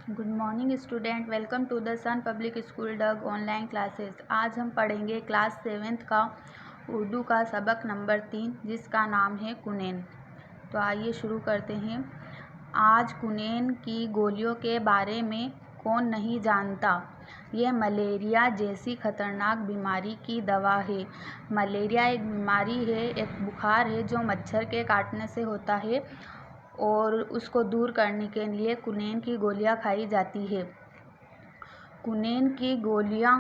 Good morning student, welcome to the sun public school डग online classes. आज हम पढ़ेंगे क्लास 7th का उर्दू का सबक नंबर 3 जिसका नाम है कुनैन। तो आइए शुरू करते हैं। आज कुनैन की गोलियों के बारे में कौन नहीं जानता। ये मलेरिया जैसी खतरनाक बीमारी की दवा है। मलेरिया एक बीमारी है, एक बुखार है जो मच्छर के काटने से होता है और उसको दूर करने के लिए कुनैन की गोलियां खाई जाती है। कुनैन की गोलियां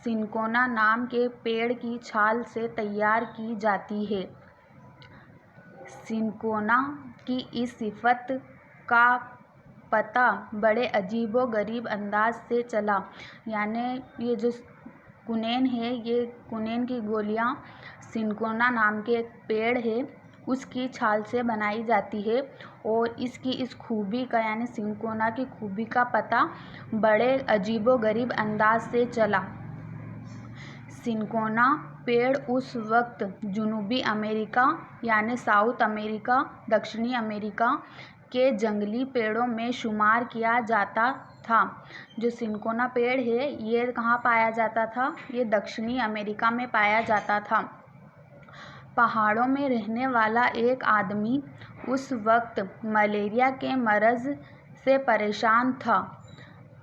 सिनकोना नाम के पेड़ की छाल से तैयार की जाती है। सिनकोना की इस सिफत का पता बड़े अजीबोगरीब अंदाज से चला, यानी ये जो कुनैन है, ये कुनैन की गोलियां सिनकोना नाम के एक पेड़ है उसकी छाल से बनाई जाती है और इसकी इस खूबी का यानी सिनकोना की खूबी का पता बड़े अजीबोगरीब अंदाज से चला। सिनकोना पेड़ उस वक्त जुनूबी अमेरिका यानी साउथ अमेरिका, दक्षिणी अमेरिका के जंगली पेड़ों में शुमार किया जाता था। जो सिनकोना पेड़ है ये कहाँ पाया जाता था? ये दक्षिणी अमेरिका में पाया जाता था। पहाड़ों में रहने वाला एक आदमी उस वक्त मलेरिया के मर्ज़ से परेशान था।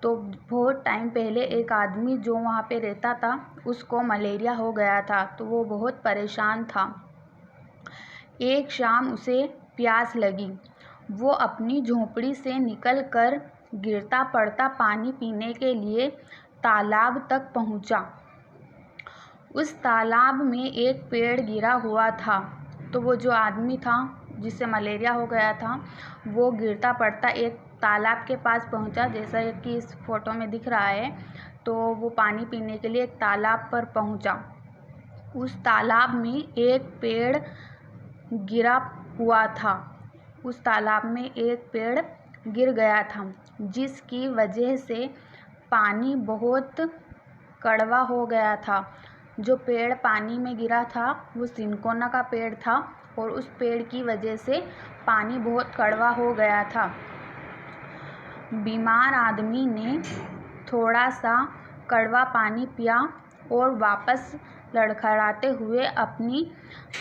तो बहुत टाइम पहले एक आदमी जो वहाँ पे रहता था उसको मलेरिया हो गया था, तो वो बहुत परेशान था। एक शाम उसे प्यास लगी। वो अपनी झोंपड़ी से निकलकर गिरता पड़ता पानी पीने के लिए तालाब तक पहुँचा। उस तालाब में एक पेड़ गिरा हुआ था। तो वो जो आदमी था जिसे मलेरिया हो गया था वो गिरता पड़ता एक तालाब के पास पहुंचा, जैसा कि इस फोटो में दिख रहा है। तो वो पानी पीने के लिए एक तालाब पर पहुंचा। उस तालाब में एक पेड़ गिरा हुआ था। उस तालाब में एक पेड़ गिर गया था जिसकी वजह से पानी बहुत कड़वा हो गया था। जो पेड़ पानी में गिरा था वो सिनकोना का पेड़ था और उस पेड़ की वजह से पानी बहुत कड़वा हो गया था। बीमार आदमी ने थोड़ा सा कड़वा पानी पिया और वापस लड़खड़ाते हुए अपनी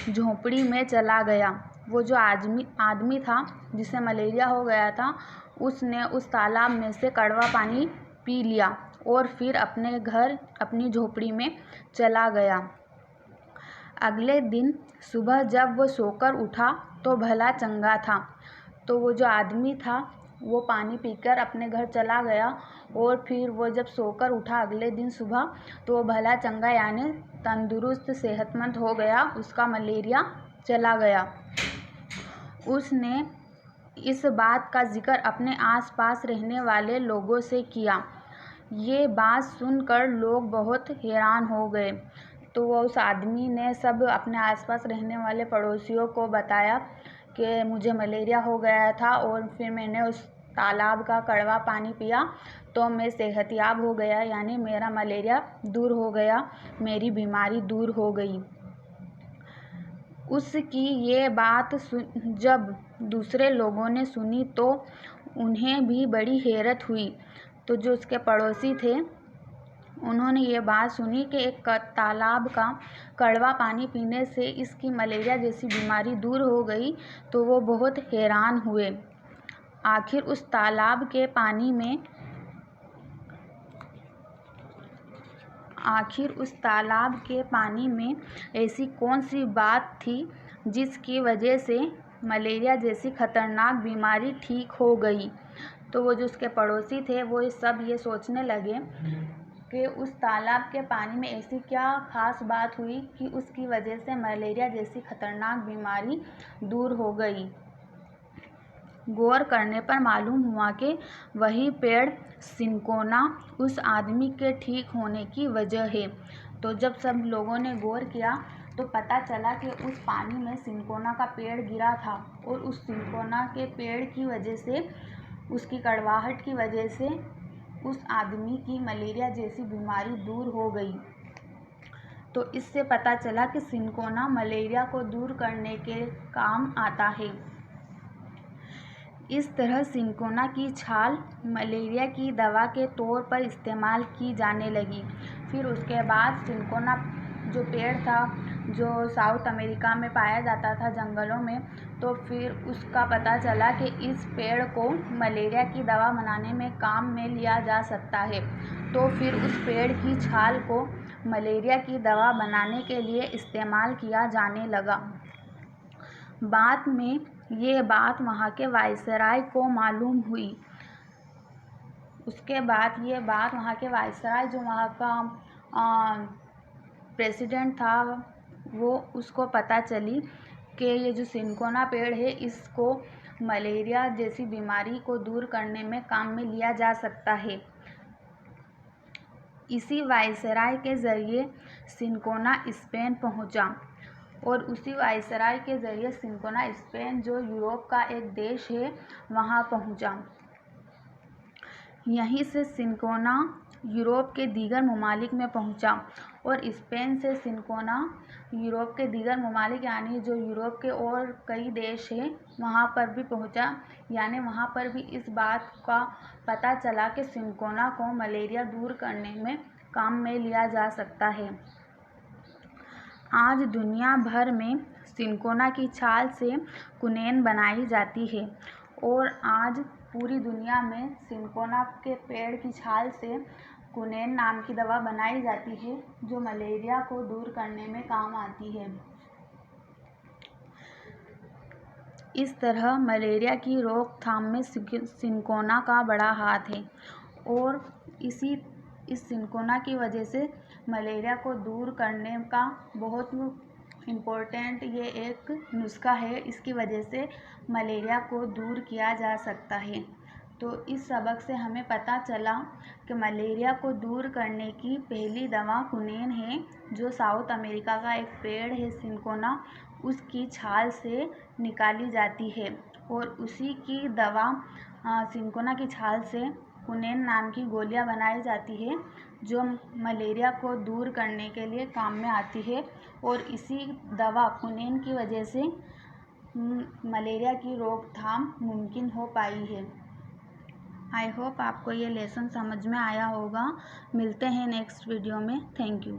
झोंपड़ी में चला गया। वो जो आदमी था जिसे मलेरिया हो गया था उसने उस तालाब में से कड़वा पानी पी लिया और फिर अपने घर अपनी झोपड़ी में चला गया। अगले दिन सुबह जब वो सोकर उठा तो भला चंगा था। तो वो जो आदमी था वो पानी पीकर अपने घर चला गया और फिर वो जब सोकर उठा अगले दिन सुबह तो वो भला चंगा यानी तंदुरुस्त सेहतमंद हो गया, उसका मलेरिया चला गया। उसने इस बात का जिक्र अपने आसपास रहने वाले लोगों से किया। ये बात सुनकर लोग बहुत हैरान हो गए। तो वो उस आदमी ने सब अपने आसपास रहने वाले पड़ोसियों को बताया कि मुझे मलेरिया हो गया था और फिर मैंने उस तालाब का कड़वा पानी पिया तो मैं सेहतयाब हो गया, यानी मेरा मलेरिया दूर हो गया, मेरी बीमारी दूर हो गई। उसकी ये बात जब दूसरे लोगों ने सुनी तो उन्हें भी बड़ी हैरत हुई। तो जो उसके पड़ोसी थे उन्होंने ये बात सुनी कि एक तालाब का कड़वा पानी पीने से इसकी मलेरिया जैसी बीमारी दूर हो गई, तो वो बहुत हैरान हुए। आखिर उस तालाब के पानी में ऐसी कौन सी बात थी जिसकी वजह से मलेरिया जैसी खतरनाक बीमारी ठीक हो गई। तो वो जो उसके पड़ोसी थे वो ये सोचने लगे कि उस तालाब के पानी में ऐसी क्या ख़ास बात हुई कि उसकी वजह से मलेरिया जैसी खतरनाक बीमारी दूर हो गई। गौर करने पर मालूम हुआ कि वही पेड़ सिनकोना उस आदमी के ठीक होने की वजह है। तो जब सब लोगों ने गौर किया तो पता चला कि उस पानी में सिनकोना का पेड़ गिरा था और उस सिनकोना के पेड़ की वजह से, उसकी कड़वाहट की वजह से उस आदमी की मलेरिया जैसी बीमारी दूर हो गई। तो इससे पता चला कि सिनकोना मलेरिया को दूर करने के काम आता है। इस तरह सिनकोना की छाल मलेरिया की दवा के तौर पर इस्तेमाल की जाने लगी। फिर उसके बाद सिनकोना जो पेड़ था, जो साउथ अमेरिका में पाया जाता था जंगलों में, तो फिर उसका पता चला कि इस पेड़ को मलेरिया की दवा बनाने में काम में लिया जा सकता है। तो फिर उस पेड़ की छाल को मलेरिया की दवा बनाने के लिए इस्तेमाल किया जाने लगा। बाद में ये बात वहाँ के वायसराय को मालूम हुई। उसके बाद ये बात वहाँ के वायसराय, जो वहाँ का प्रेसिडेंट था, वो उसको पता चली कि ये जो सिनकोना पेड़ है, इसको मलेरिया जैसी बीमारी को दूर करने में काम में लिया जा सकता है। इसी वायसराय के ज़रिए सिनकोना स्पेन पहुंचा और उसी वायसराय के ज़रिए सिनकोना स्पेन, जो यूरोप का एक देश है, वहां पहुंचा। यहीं से सिनकोना यूरोप के दीगर ममालिक में पहुंचा और स्पेन से सिनकोना यूरोप के दीगर ममालिक यानी जो यूरोप के और कई देश हैं वहाँ पर भी पहुंचा। यानी वहाँ पर भी इस बात का पता चला कि सिनकोना को मलेरिया दूर करने में काम में लिया जा सकता है। आज दुनिया भर में सिनकोना की छाल से कुनैन बनाई जाती है और आज पूरी दुनिया में सिनकोना के पेड़ की छाल से कुनैन नाम की दवा बनाई जाती है, जो मलेरिया को दूर करने में काम आती है। इस तरह मलेरिया की रोकथाम में सिनकोना का बड़ा हाथ है और इस सिनकोना की वजह से मलेरिया को दूर करने का बहुत इम्पोर्टेंट ये एक नुस्खा है। इसकी वजह से मलेरिया को दूर किया जा सकता है। तो इस सबक से हमें पता चला कि मलेरिया को दूर करने की पहली दवा कुनैन है, जो साउथ अमेरिका का एक पेड़ है सिनकोना, उसकी छाल से निकाली जाती है और उसी की दवा सिनकोना की छाल से कुनैन नाम की गोलियां बनाई जाती है, जो मलेरिया को दूर करने के लिए काम में आती है। और इसी दवा कुनैन की वजह से मलेरिया की रोकथाम मुमकिन हो पाई है। आई होप आपको ये लेसन समझ में आया होगा। मिलते हैं नेक्स्ट वीडियो में। Thank you.